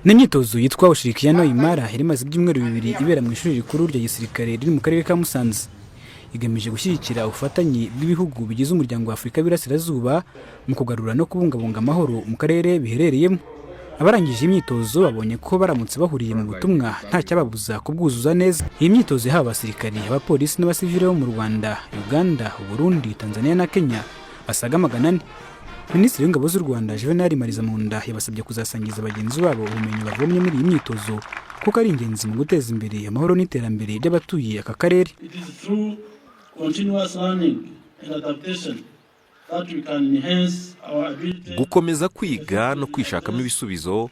N'imyitozo yitwa ushirikiano imara imaze ibyumweru bibiri ibera mu ishuri rikuru rya gisirikare riri mu karere ka Musanze, igamije gushyigikira ubufatanye bw'ibihugu bigize umuryango wa Afurika y'Iburasirazuba mu kugarura no kubungabunga amahoro mu karere biherereyemo. Abarangije imyitozo babonye ko baramutse bahuriye mu butumwa nta cyababuza kubwuzuza neza. Iyi myitozo ihawe abasirikari, abapolisi n'abasivile bo mu Rwanda, Uganda, Burundi, Tanzania na Kenya basaga 400. Minisitiri w'Ingabo z'u Rwanda Juvenal Marizamunda yabasabye kuzasangiza bagenzi babo ubumenyi bavomye muri iyi myitozo kuko ari ingenzi mu guteza imbere amahoro n'iterambere ry'abatuye aka karere. Gukomeza kwiga no kwishakamo ibisubizo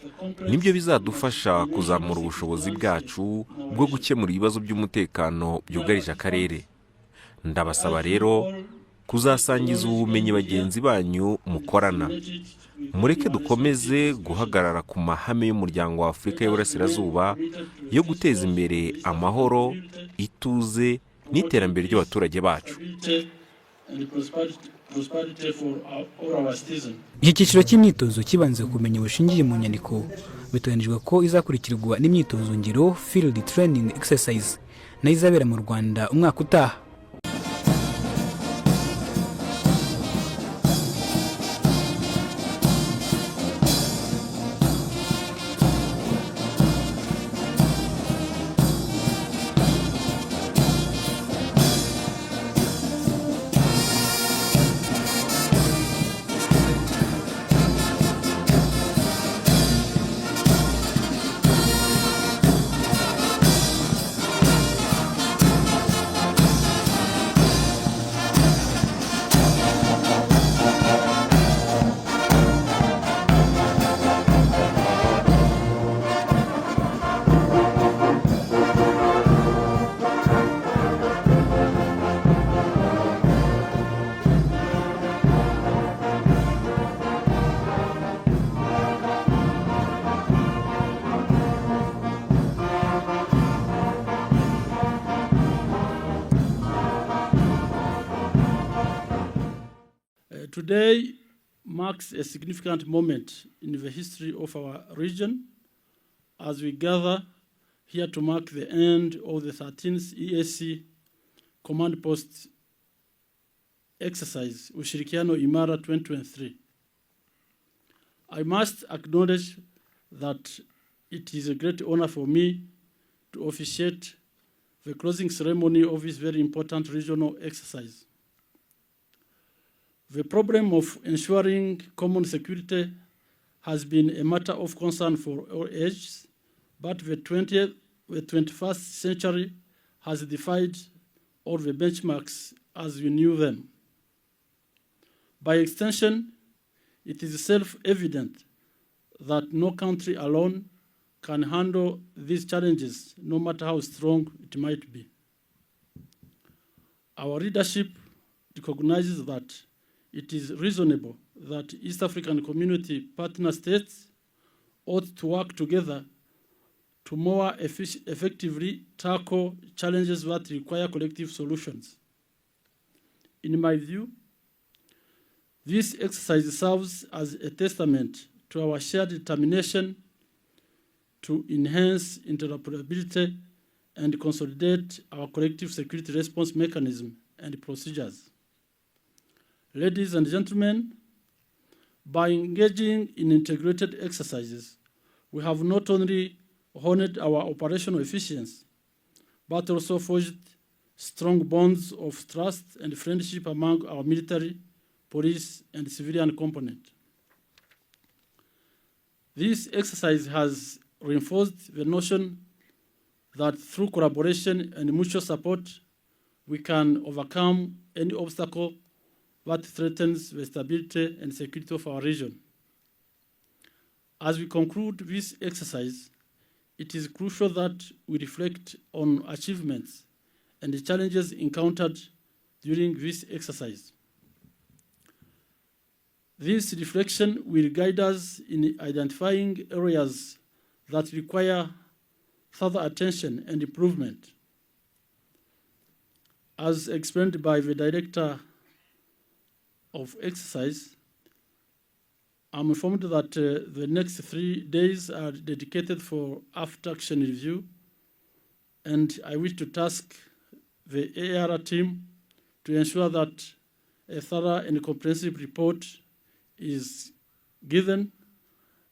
nibyo bizadufasha kuzamura ubushobozi bwacu bwo gukemura ibibazo by'umutekano byugarije akarere. Ndabasaba rero kuzasangiza ubumenyi bagenzi banyu mukorana. Mureke dukomeze guhagarara ku mahame y'umuryango wa Afurika y'Iburasirazuba yo guteza imbere amahoro, ituze n'iterambere ry'abaturage bacu. Iki cyiciro cy'imyitozo kibanze kumenya bushingiye mu nyandiko, biteganijwe ko izakurikirwa n'imyitozo ngiro field training exercise na izabera mu Rwanda umwaka utaha. Today marks a significant moment in the history of our region as we gather here to mark the end of the 13th EAC Command Post exercise, Ushirikiano Imara 2023. I must acknowledge that it is a great honor for me to officiate the closing ceremony of this very important regional exercise. The problem of ensuring common security has been a matter of concern for all ages, but the 21st century has defied all the benchmarks as we knew them. By extension, it is self-evident that no country alone can handle these challenges, no matter how strong it might be. Our leadership recognizes that it is reasonable that East African Community partner states ought to work together to more effectively tackle challenges that require collective solutions. In my view, this exercise serves as a testament to our shared determination to enhance interoperability and consolidate our collective security response mechanism and procedures. Ladies and gentlemen, by engaging in integrated exercises, we have not only honored our operational efficiency, but also forged strong bonds of trust and friendship among our military, police, and civilian component. This exercise has reinforced the notion that through collaboration and mutual support, we can overcome any obstacle that threatens the stability and security of our region. As we conclude this exercise, it is crucial that we reflect on achievements and the challenges encountered during this exercise. This reflection will guide us in identifying areas that require further attention and improvement. As explained by the Director of Exercise, I'm informed that the next 3 days are dedicated for after-action review, and I wish to task the AR team to ensure that a thorough and comprehensive report is given,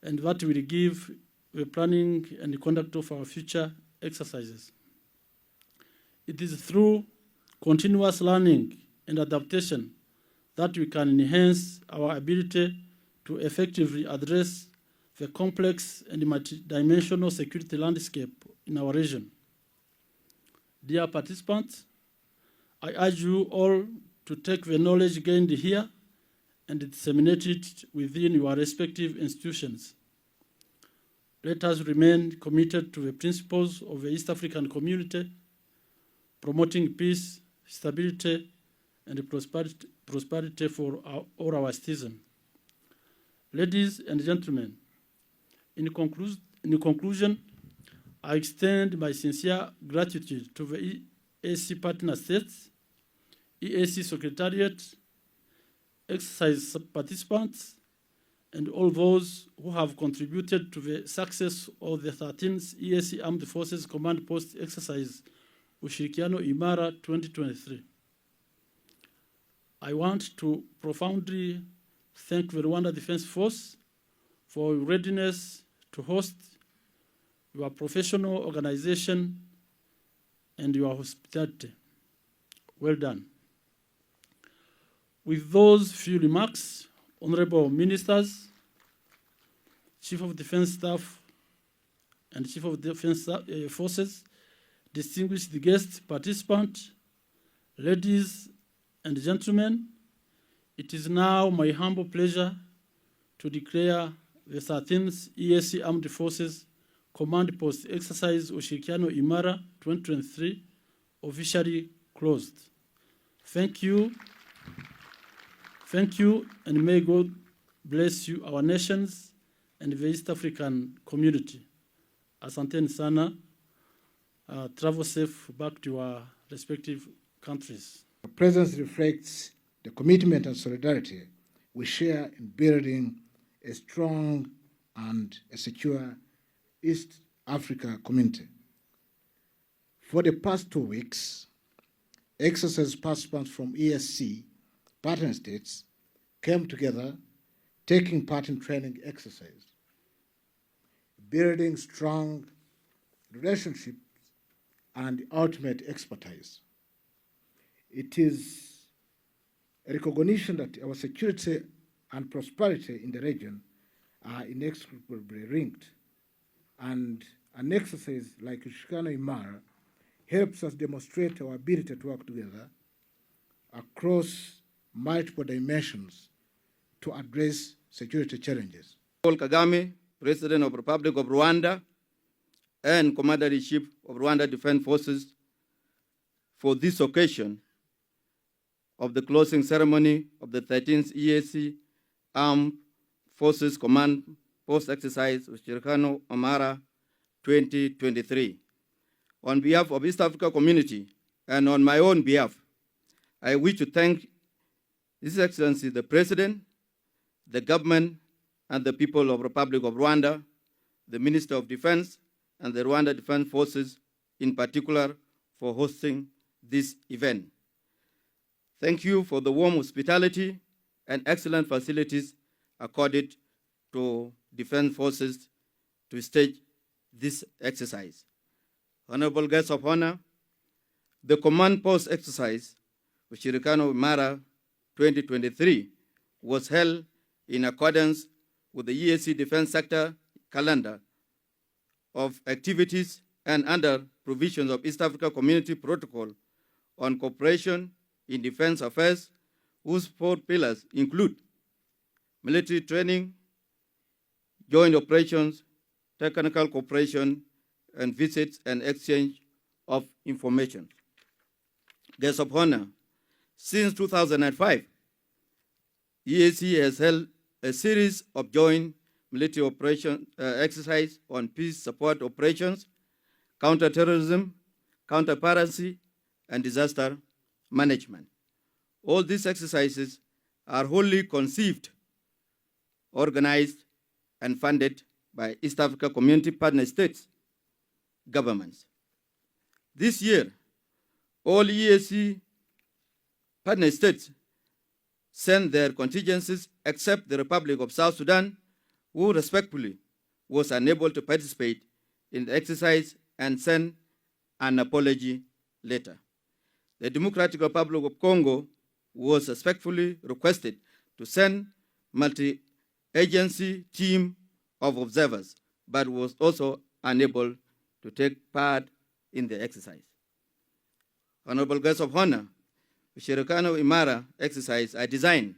and that will give the planning and the conduct of our future exercises. It is through continuous learning and adaptation that we can enhance our ability to effectively address the complex and multidimensional security landscape in our region. Dear participants, I urge you all to take the knowledge gained here and disseminate it within your respective institutions. Let us remain committed to the principles of the East African community, promoting peace, stability, and prosperity for all our citizens. Ladies and gentlemen, in conclusion, I extend my sincere gratitude to the EAC partner states, EAC Secretariat, exercise participants, and all those who have contributed to the success of the 13th EAC Armed Forces Command Post Exercise Ushirikiano Imara 2023. I want to profoundly thank the Rwanda Defense Force for your readiness to host, your professional organization, and your hospitality. Well done. With those few remarks, Honorable Ministers, Chief of Defense Staff, and Chief of Defense Forces, distinguished guests, participants, ladies and gentlemen, it is now my humble pleasure to declare the 13th EAC Armed Forces Command Post Exercise Ushirikiano Imara 2023 officially closed. Thank you. Thank you, and may God bless you, our nations, and the East African community. Asanteni sana. Travel safe back to our respective countries. Our presence reflects the commitment and solidarity we share in building a strong and a secure East Africa community. For the past 2 weeks, exercise participants from ESC partner states came together, taking part in training exercise, building strong relationships and ultimate expertise. It is a recognition that our security and prosperity in the region are inextricably linked, and an exercise like Ushirikiano Imara helps us demonstrate our ability to work together across multiple dimensions to address security challenges. Paul Kagame, President of the Republic of Rwanda, and Commander-in-Chief of Rwanda Defense Forces, for this occasion of the closing ceremony of the 13th EAC Armed Forces Command Post Exercise Ushirikiano Imara 2023. On behalf of East Africa Community and on my own behalf, I wish to thank His Excellency the President, the government, and the people of the Republic of Rwanda, the Minister of Defense, and the Rwanda Defense Forces in particular for hosting this event. Thank you for the warm hospitality and excellent facilities accorded to Defense Forces to stage this exercise. Honorable guests of honor, the Command Post Exercise, Ushirikiano Imara 2023, was held in accordance with the EAC Defense Sector calendar of activities and under provisions of East Africa Community Protocol on Cooperation in Defense Affairs, whose 4 pillars include military training, joint operations, technical cooperation, and visits and exchange of information. Guests of honor, since 2005, EAC has held a series of joint military operation exercise on peace support operations, counterterrorism, counter-piracy, and disaster management. All these exercises are wholly conceived organized and funded by East Africa Community Partner States governments. This year, all EAC partner states sent their contingencies except the Republic of South Sudan, who respectfully was unable to participate in the exercise and sent an apology letter. The Democratic Republic of Congo was respectfully requested to send multi-agency team of observers, but was also unable to take part in the exercise. Honorable guests of honor, the Ushirikiano Imara exercise are designed